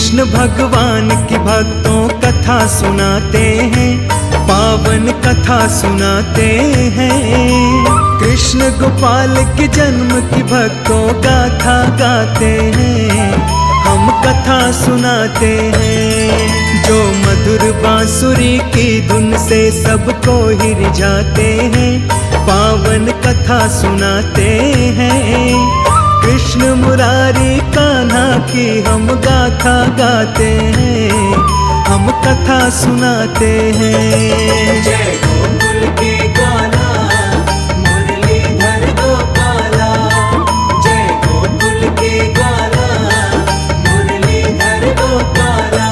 कृष्ण भगवान की भक्तों कथा सुनाते हैं, पावन कथा सुनाते हैं। कृष्ण गोपाल के जन्म की भक्तों गाथा गाते हैं, हम कथा सुनाते हैं। जो मधुर बांसुरी की धुन से सबको ही रिझाते हैं, पावन कथा सुनाते हैं। कृष्ण मुरारी कान्हा की हम गाथा गाते हैं, हम कथा सुनाते हैं। जय गोकुल के ग्वाला, मुरलीधर गोपाला। जय गोकुल के ग्वाला, मुरलीधर गोपाला।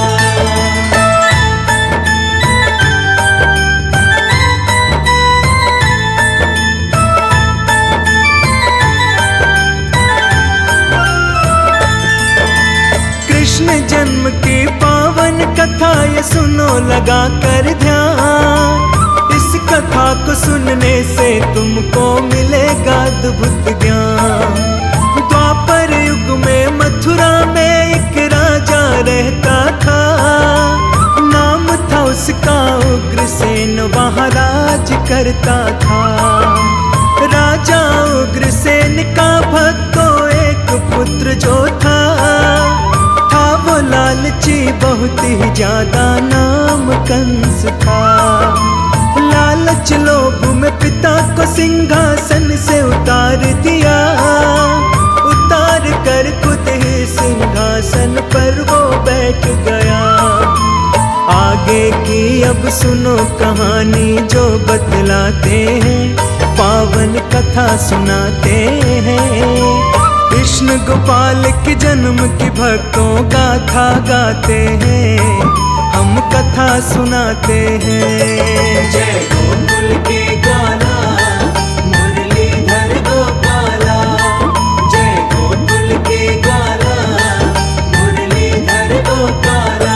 कृष्ण जन्म की पावन कथा ये सुनो लगा कर ध्यान। इस कथा को सुनने से तुमको मिलेगा अद्भुत ज्ञान। द्वापर युग में मथुरा में एक राजा रहता था, नाम था उसका उग्रसेन, वहाँ राज करता था। राजा उग्रसेन का भक्तों एक पुत्र जो था वो लालची बहुत ही ज्यादा, नाम कंस था। लालच लोभ में पिता को सिंहासन से उतार दिया, उतार कर खुद ही सिंहासन पर वो बैठ गया। आगे की अब सुनो कहानी जो बतलाते हैं, पावन कथा सुनाते हैं। कृष्ण गोपाल के जन्म की भक्तों गाथा गाते हैं, हम कथा सुनाते हैं। जय गोकुल के ग्वाला, मुरलीधर गोपाला। जय गोकुल के ग्वाला, मुरलीधर गोपाला।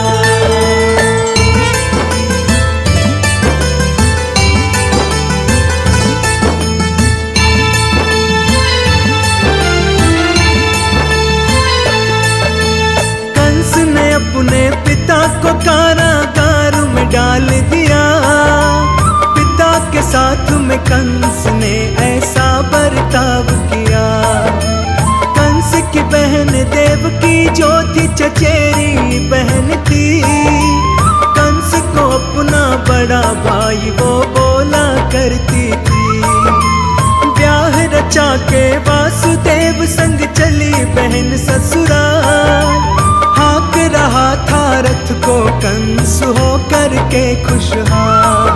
अपने पिता को कारागार में डाल दिया, पिता के साथ में कंस ने ऐसा बर्ताव किया। कंस की बहन देवकी जो थी चचेरी बहन थी, कंस को अपना बड़ा भाई वो बोला करती थी। ब्याह रचा के वासुदेव संग चली बहन ससुराल, हाँक रहा था रथ को कंस हो करके खुशहाल।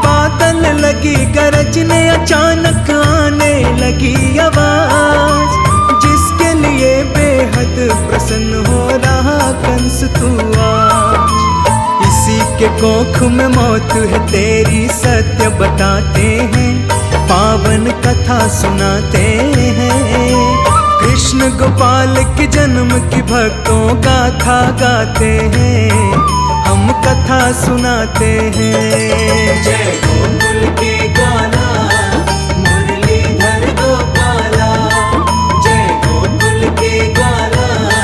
बादल लगी गरजने अचानक आने लगी आवाज, जिसके लिए बेहद प्रसन्न हो रहा कंस तू आज। इसी के कोख में मौत है तेरी सत्य बताते हैं, पावन कथा सुनाते हैं। कृष्ण गोपाल के जन्म की भक्तों गाथा गाते हैं, हम कथा सुनाते हैं। जय गोकुल के ग्वाला, मुरलीधर गोपाला। जय गोकुल के ग्वाला,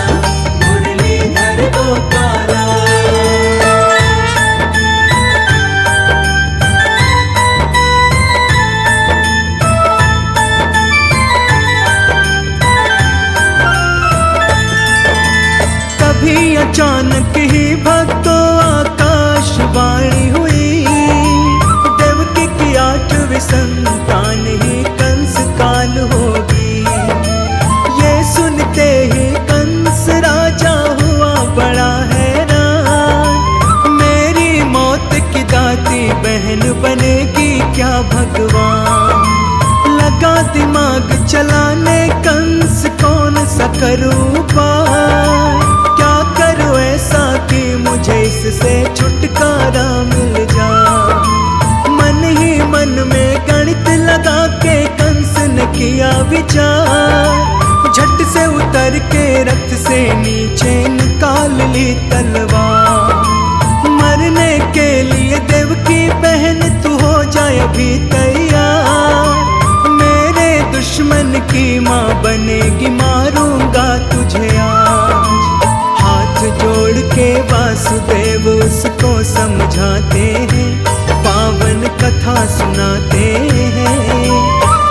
मुरलीधर गोपाला। कभी अचानक ही भक्तों आकाशवाणी हुई, देवकी की 8वीं संतान ही कंस काल होगी। ये सुनते ही कंस राजा हुआ बड़ा हैरान, मेरी मौत की दाती बहन बनेगी क्या भगवान। लगा दिमाग चलाने कंस कौन सा करूं पार, क्या करूं ऐसा कि मुझे इससे छुटकारा मिल जाए। मन ही मन में गणित लगा के कंस ने किया विचार, झट से उतर के रथ से नीचे निकाल ली तलवार। मरने के लिए देवकी बहन तू हो जाए अभी तैयार, मेरे दुश्मन की माँ बनेगी, मारूंगा तुझे आज। हाथ जो बुझाते हैं, पावन कथा सुनाते हैं।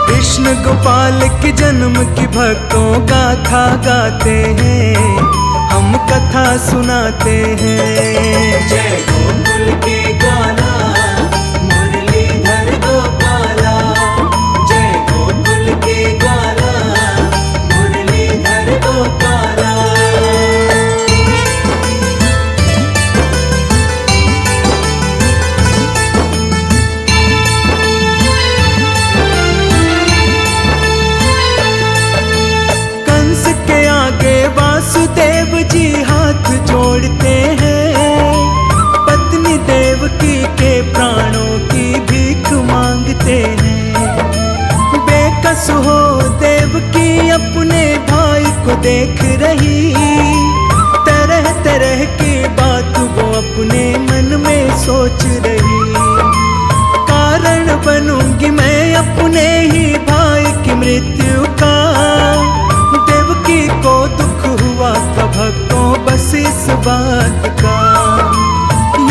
कृष्ण गोपाल के जन्म की भक्तों गाथा गाते हैं, हम कथा सुनाते हैं। जय गोकुल के ग्वाला मुरलीधर गोपाला, जय गोकुल के ग्वाला मुरलीधर गोपाला। कंस के आगे वासुदेव जी हाथ जोड़ते हैं, पत्नी देवकी के प्राणों की भीख मांगते हैं। बेकस हो देवकी अपने भाई को देख रही, तरह तरह की बात वो अपने मन में सोच रही। कारण बनूंगी मैं अपने ही भाई की मृत्यु का, देवकी को दुख हुआ था भक्तों बस इस बात का।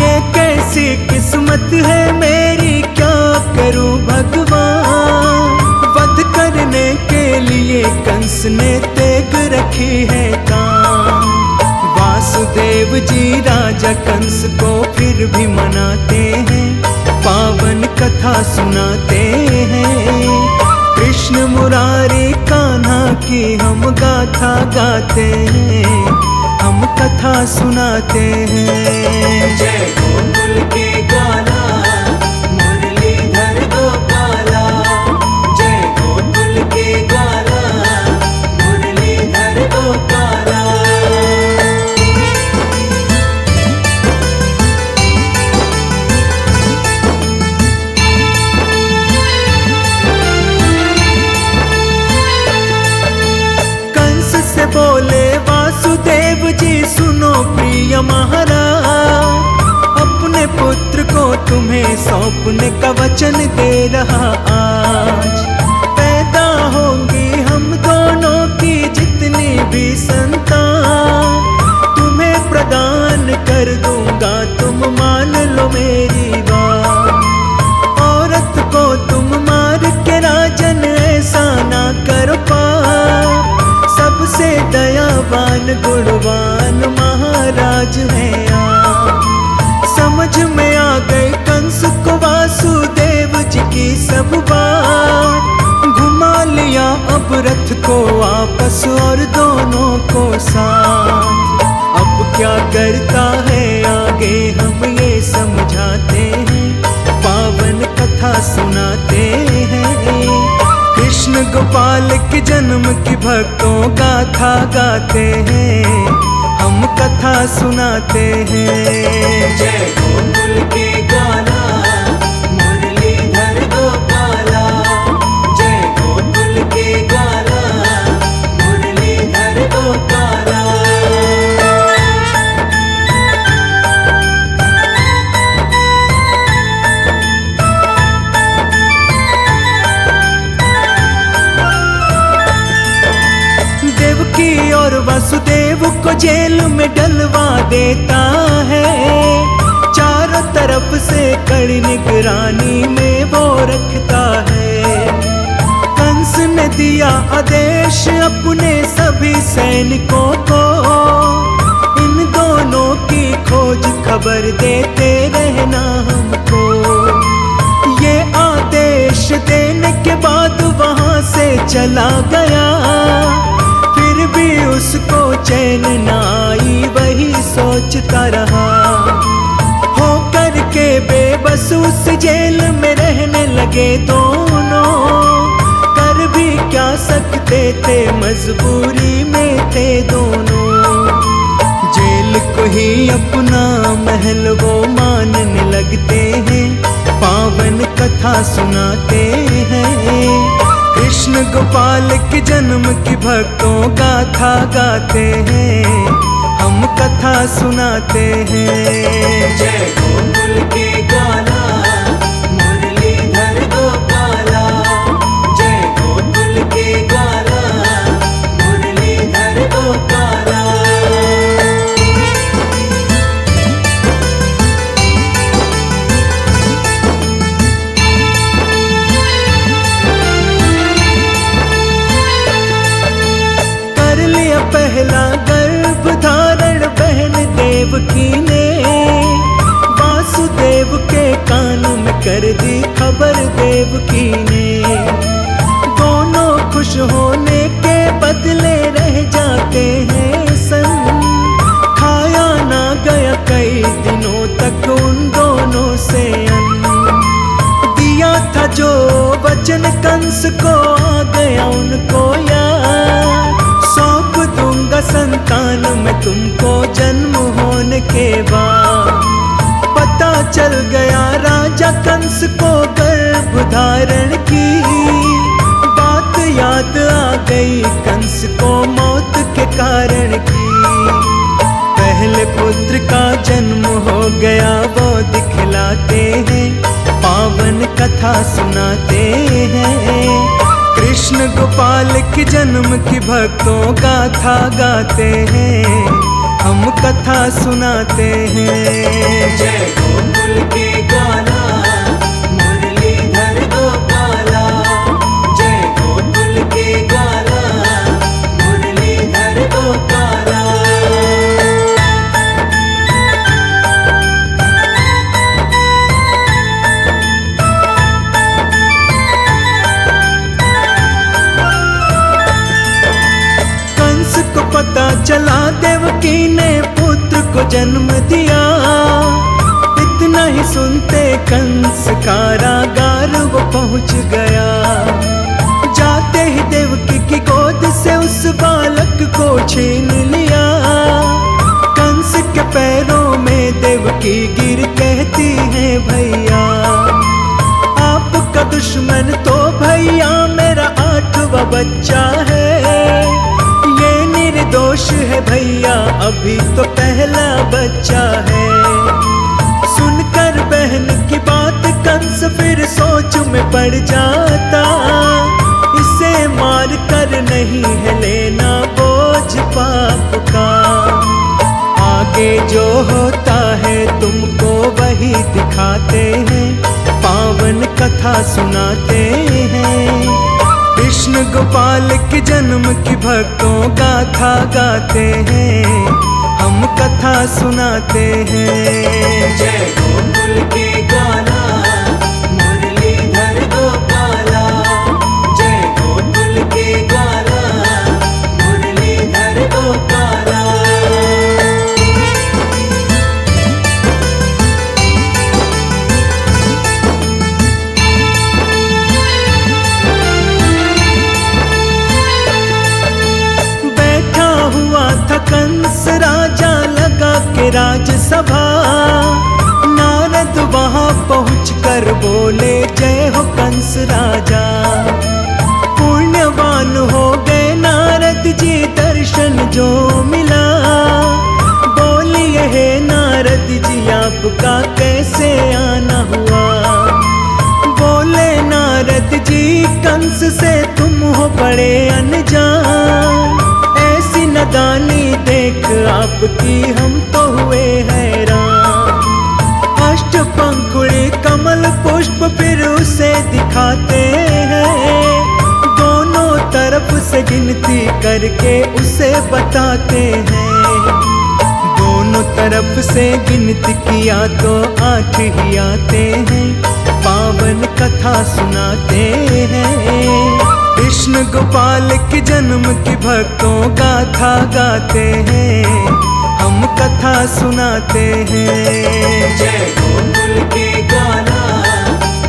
ये कैसी किस्मत है मेरी, क्या करूं भगवान, वध करने के लिए कंस ने तेग रखी है तान। वासुदेव जी राजा कंस को फिर भी मनाते हैं, पावन कथा सुनाते हैं। कृष्ण मुरारी कान्हा की हम गाथा गाते हैं, हम कथा सुनाते हैं। जय गोकुल के ग्वाला मुरलीधर गोपाला, जय गोकुल के ग्वाला मुरलीधर गोपाला। कंस से बोले वासुदेव जी सुनो प्रिय महाराज, अपने पुत्र को तुम्हें सौंपने का वचन दे रहा आज। पैदा होंगी हम दोनों की जितनी भी संतान, तुम्हें प्रदान कर दूंगा तुम मान लो मेरी बात। औरत को तुम मार के राजन ऐसा ना कर पाप, सबसे दयावान गुणवान महाराज हैं आप। समझ में आ गए कंस को वासुदेव जी की सब बात, घुमा लिया अब रथ को वापस और दोनों को साथ। अब क्या करता है आगे हम ये समझाते हैं, पावन कथा सुनाते हैं। कृष्ण गोपाल के जन्म की भक्तों गाथा गाते हैं, हम कथा सुनाते हैं। जय गोकुल के ग्वाला मुरलीधर गोपाला, जय गोकुल के ग्वाला मुरलीधर गोपाला। देवकी और वासुदेव को जेल में डलवा देता है, चारों तरफ से कड़ी निगरानी में वो रखता है। कंस ने दिया आदेश अपने सभी सैनिकों को, इन दोनों की खोज खबर देते रहना हमको। ये आदेश देने के बाद वहां से चला गया, फिर भी उसको चैन न आई वही सोचता रहा। हो करके बेबस उस जेल में रहने लगे दोनों, कर भी क्या सकते थे मजबूरी में थे दोनों। जेल को ही अपना महल वो मानने लगते हैं, पावन कथा सुनाते हैं। कृष्ण गोपाल के जन्म की भक्तों गाथा गाते हैं, हम कथा सुनाते हैं। जय गोकुल के ग्वाला मुरलीधर गोपाला, जय गोकुल के ग्वाला मुरलीधर गोपाला। कंस को आ गया उनको याद, सौंप दूंगा संतान में तुमको जन्म होने के बाद। पता चल गया राजा कंस को गर्भ धारण की, बात याद आ गई कंस को मौत के कारण की। पहले पुत्र का जन्म हो गया वो दिखलाते हैं, पावन कथा सुनाते हैं। कृष्ण गोपाल के जन्म की भक्तों गाथा गाते हैं, हम कथा सुनाते हैं। जय गोकुल के ग्वाला मुरलीधर गोपाला, जय गोकुल के ग्वाला मुरलीधर गोपाला। कंस को पता चला देवकी ने पुत्र को जन्म दिया, इतना ही सुनते कंस कारागार वो पहुंच गया। जाते ही देवकी की गोद से उस बालक को छीन लिया, कंस के पैरों में देवकी गिर कहती है भैया आपका दुश्मन तो भैया मेरा 8वां बच्चा है, ये निर्दोष है भैया अभी तो पहला बच्चा है। सुनकर बहन की बात कंस फिर सोच में पड़ जाता, इसे मार कर नहीं है लेना बोझ पाप का। आगे जो होता है तुमको वही दिखाते हैं, पावन कथा सुनाते हैं। कृष्ण गोपाल के जन्म की भक्तों गाथा गाते हैं, हम कथा सुनाते हैं। जय गोकुल के ग्वाला मुरलीधर गोपाला, जय गोकुल के ग्वाला मुरलीधर गोपाला। कंस राजा लगा के राजसभा, नारद वहां पहुंच कर बोले जय हो कंस राजा। पुण्यवान हो गए नारद जी दर्शन जो मिला, बोलिए हे नारद जी आपका कैसे आना हुआ। बोले नारद जी कंस से तुम हो बड़े अनजान, ऐसी नदानी देख आपकी हम तो हुए हैरान। अष्टपंखुड़ी कमल पुष्प फिर उसे दिखाते हैं, दोनों तरफ से गिनती करके उसे बताते हैं। दोनों तरफ से गिनती किया तो 8 ही आते हैं, पावन कथा सुनाते हैं। कृष्ण गोपाल के जन्म की भक्तों गाथा गाते हैं, हम कथा सुनाते हैं। जय गोकुल के ग्वाला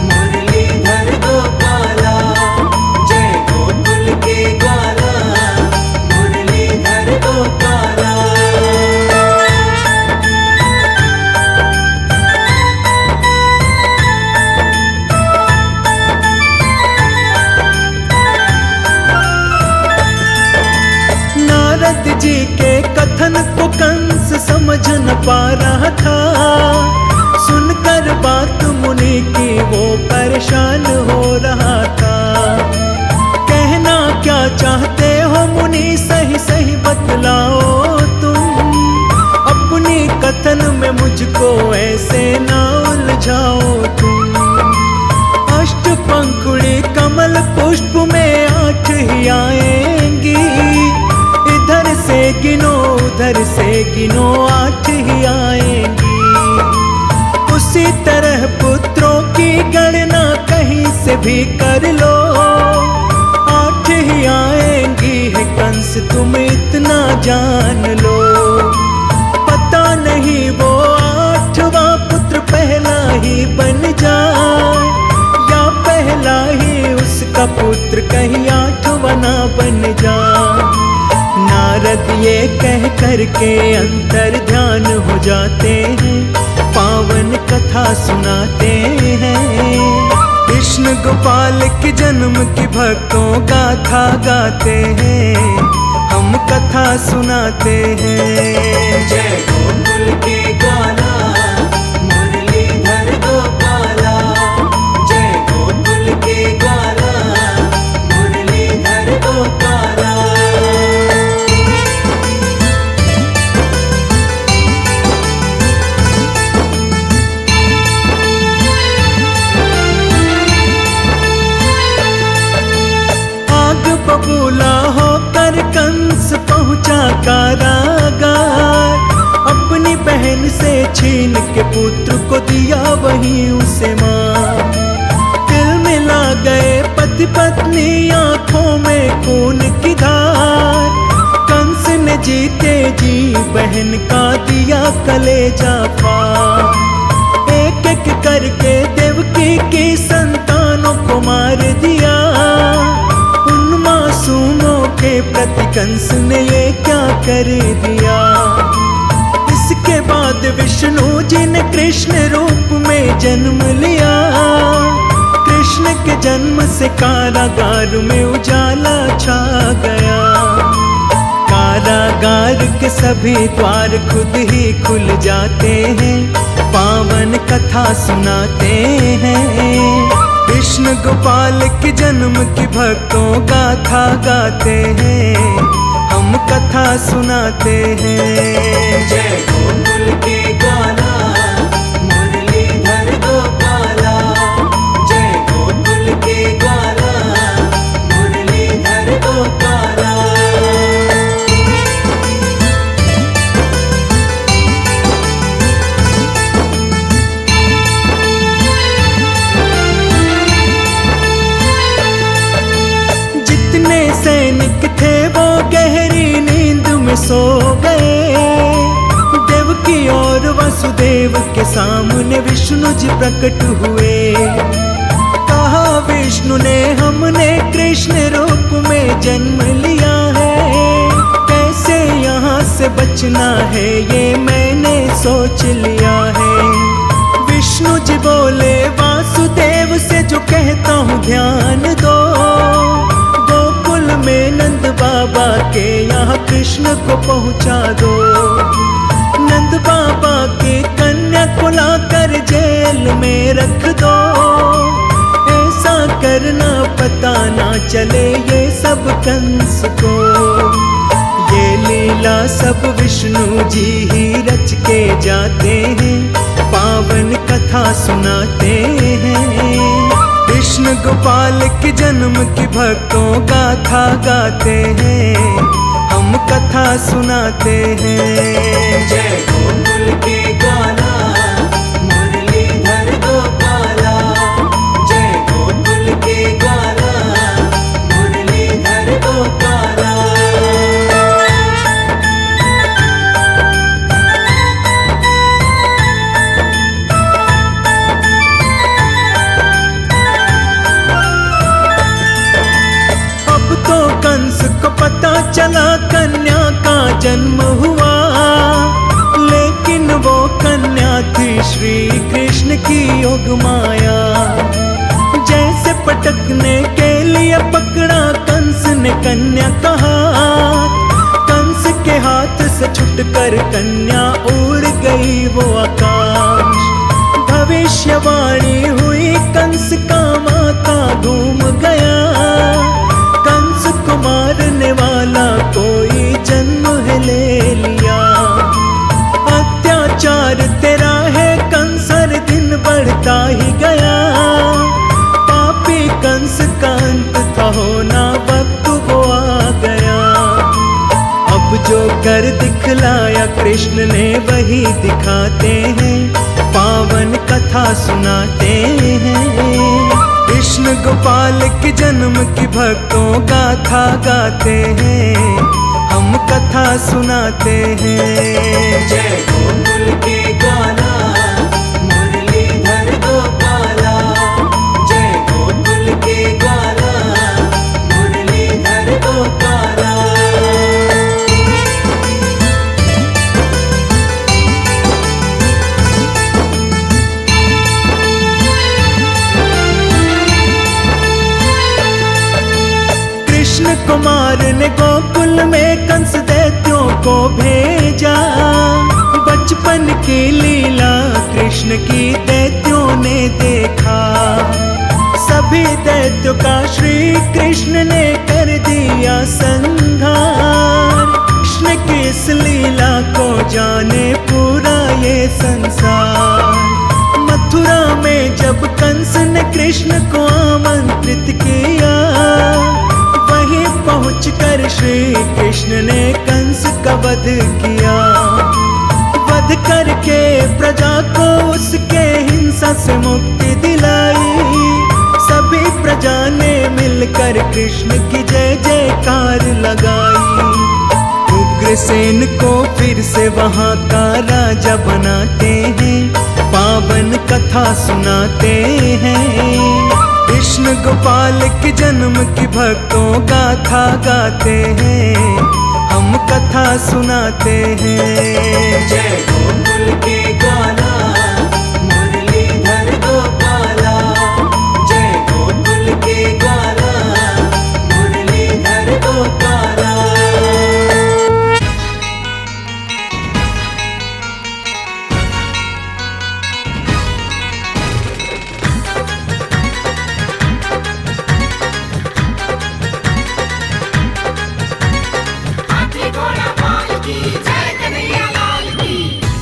मुरलीधर गोपाला, जय गोकुल के ग्वाला मुरलीधर गोपाला। नारद जी के कथन को कंस समझ न पा रहा था, सुनकर बात मुनि की वो परेशान हो रहा था। कहना क्या चाहते हो मुनि सही सही बतलाओ तुम, अपनी कथन में मुझको ऐसे ना उलझाओ तुम। अष्टपंखुड़ी कमल पुष्प में 8 ही आएंगी, इधर से गिनो उधर से गिनो 8 ही आएंगी। उसी तरह पुत्रों की गणना कहीं से भी कर लो, 8 ही आएंगी है कंस तुम इतना जान लो। पता नहीं वो 8वां पुत्र पहला ही बन जाए, या पहला ही उसका पुत्र बन जा। नारद ये कह करके अंतर ध्यान हो जाते हैं, पावन कथा सुनाते हैं। कृष्ण गोपाल के जन्म की भक्तों गाथा गाते हैं, हम कथा सुनाते हैं। जय गोकुल के ग्वाला मुरलीधर गोपाला, जय गोकुल के ग्वाला मुरलीधर गोपाला। आग बबूला होकर कंस पहुंचा कारागार, अपनी बहन से छीन के पुत्र को दिया वहीं उसे मार। दिल मिला गए पति पत्नी, आंखों में खून की धार। कंस ने जीते जी बहन का दिया कलेजा फाड़। एक एक करके देवकी की संतानों को मार दिया, उन मासूमों के प्रति कंस ने ये क्या कर दिया। इसके बाद विष्णु जी ने कृष्ण रूप में जन्म लिया, कृष्ण के जन्म से कारागार में उजाला छा गया। कारागार के सभी द्वार खुद ही खुल जाते हैं, पावन कथा सुनाते हैं। कृष्ण गोपाल के जन्म की भक्तों गाथा गाते हैं, हम कथा सुनाते हैं। जय गोकुल के ग्वाला मुरलीधर गोपाला, जय गोकुल के ग्वाला मुरलीधर गोपाला। जितने सैनिक थे वो गहरी नींद में सो गए। देवकी और वसुदेव के सामने विष्णु जी प्रकट हुए। कहा विष्णु ने हमने कृष्ण रूप में जन्म लिया है, कैसे यहाँ से बचना है ये मैंने सोच लिया है। विष्णु जी बोले वासुदेव से जो कहता हूँ ध्यान दो, गोकुल में नंद बाबा के यहाँ कृष्ण को पहुँचा दो। नंद बाबा की कन्या को लाकर जेल में रख दो, ऐसा करना पता ना चले ये सब कंस को। ये लीला सब विष्णु जी ही रच के जाते हैं, पावन कथा सुनाते हैं। कृष्ण गोपाल के जन्म की भक्तों गाथा गाते हैं, हम कथा सुनाते हैं। जय गोकुल के ग्वाला मुरलीधर गोपाला, जय गोकुल के ग्वाला मुरलीधर गोपाला। कंस को पता चला कन्या का जन्म हुआ, लेकिन वो कन्या थी श्री कृष्ण की योग माया। जैसे पटकने के लिए पकड़ा कंस ने कन्या का हाथ, कंस के हाथ से छुटकर कन्या उड़ गई वो आकाश। भविष्यवाणी हुई कंस का माथा घूम गया, कंस को मारने वाला कोई जन्म है ले लिया। अत्याचार तेरा है कंस हर दिन बढ़ता ही गया, पापी कंस का अंत था होना वक्त वो आ गया। अब जो कर दिखलाया कृष्ण ने वही दिखाते हैं, पावन कथा सुनाते हैं। कृष्ण गोपाल के जन्म की भक्तों गाथा गाते हैं, हम कथा सुनाते हैं। जय गोकुल के ग्वाला मुरलीधर गोपाला, जय गोकुल के ग्वाला मुरलीधर गोपाला। कुमार ने गोकुल में कंस दैत्यों को भेजा। बचपन की लीला कृष्ण की दैत्यों ने देखा। सभी दैत्यों का श्री कृष्ण ने कर दिया संहार। कृष्ण की इस लीला को जाने पूरा ये संसार। मथुरा में जब कंस ने कृष्ण को आमंत्रित किया, वहीं पहुंचकर श्री कृष्ण ने कंस का वध किया। वध करके प्रजा को उसके हिंसा से मुक्ति दिलाई। सभी प्रजा ने मिलकर कृष्ण की जय जयकार लगाई। उग्रसेन को फिर से वहाँ का राजा बनाते हैं, पावन कथा सुनाते हैं। कृष्ण गोपाल के जन्म की भक्तों गाथा गाते हैं, हम कथा सुनाते हैं। जय गोकुल के गाना मुरलीधर गोपाला। जय गोकुल के गाना मुरलीधर गोपाला।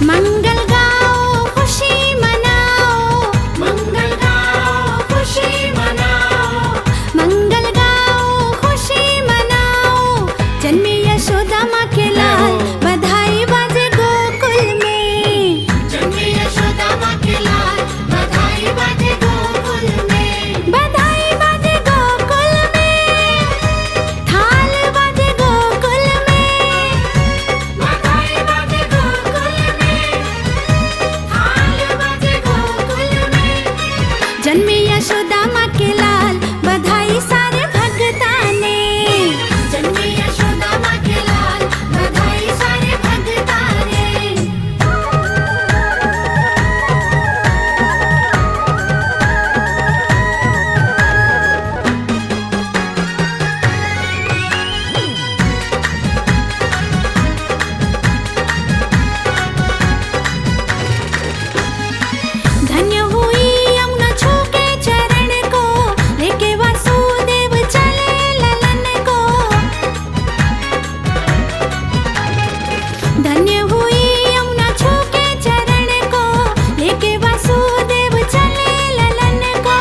मंगल गाओ खुशी मनाओ, मंगल गाओ खुशी मनाओ, मंगल गाओ खुशी मनाओ। जन्मे यशोदा माँ के लाल, बधाई बाजे गोकुल में। जन्मे यशोदा माँ के लाल, बधाई बाजे गोकुल में। बधाई बाजे गोकुल में, थाल बाजे गोकुल में। बधाई बाजे गोकुल में, थाल बाजे गोकुल में। जन्मे यशोदा माँ के लाल, बधाई सारे भगता ने। जन्मे यशोदा माँ के लाल, बधाई सारे भगता ने। धन्य हुई यमुना छू के चरण को, लेके वासुदेव चले ललन को। धन्य हुई यमुना छू के चरण को, लेके वासुदेव चले ललन को।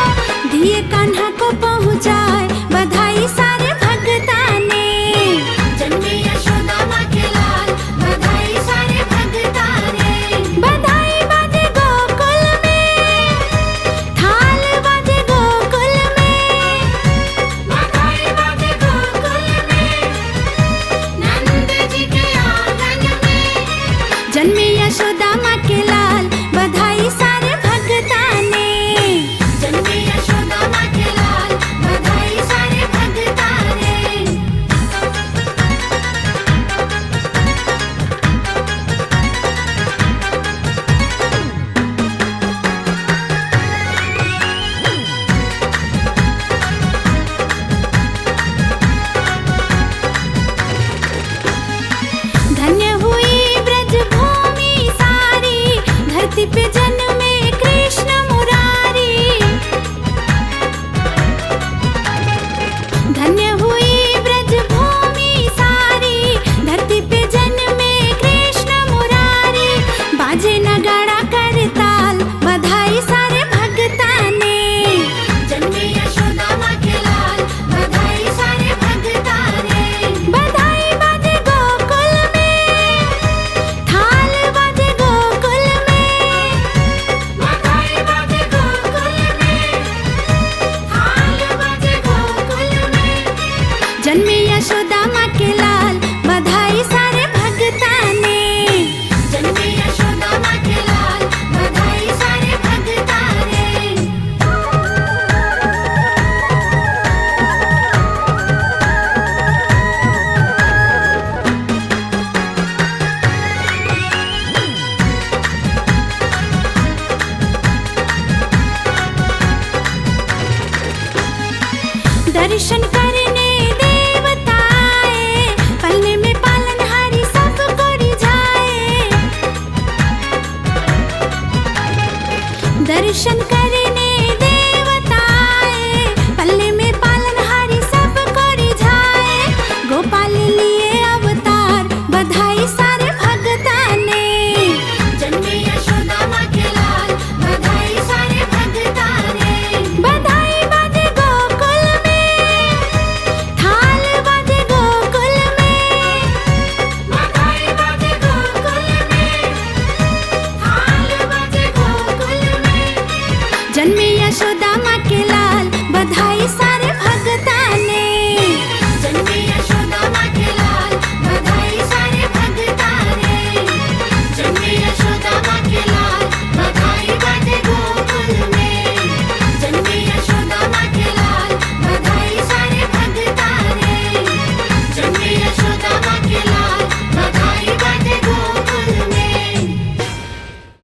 दिए कान्हा को पहुँचाए, बधाई सारे भगता ने। जन्मे यशोदा माँ के लाल, बधाई सारे भगता ने। बधाई बाजे गोकुल में, थाल बाजे गोकुल में। बधाई बाजे गोकुल में, नंद जी के आंगन में। जन्मे यशोदा माँ के लाल, बधाई सारे भगता ने। जन्मे यशोदा माँ के लाल, बधाई सारे भगता ने। धन्य हुई ब्रज भूमि सारी, धरती पे जन्मे कृष्ण मुरारी। धन्य हुई ब्रज भूमि सारी, धरती पे जन्मे कृष्ण मुरारी। बाजे नगाड़ा कर ताल, बधाई सारे भगता ने। जन्मे यशोदा माँ के लाल, बधाई सारे भगता ने। बधाई बाजे गोकुल में, थाल बाजे गोकुल में। बधाई बाजे गोकुल में, थाल बाजे गोकुल में। जन्मे यशोदा माँ के लाल, बधाई सारे भगता ने। जन्मे यशोदा माँ के लाल, बधाई सारे भगता ने। दर्शन करने देवता दर्शन कर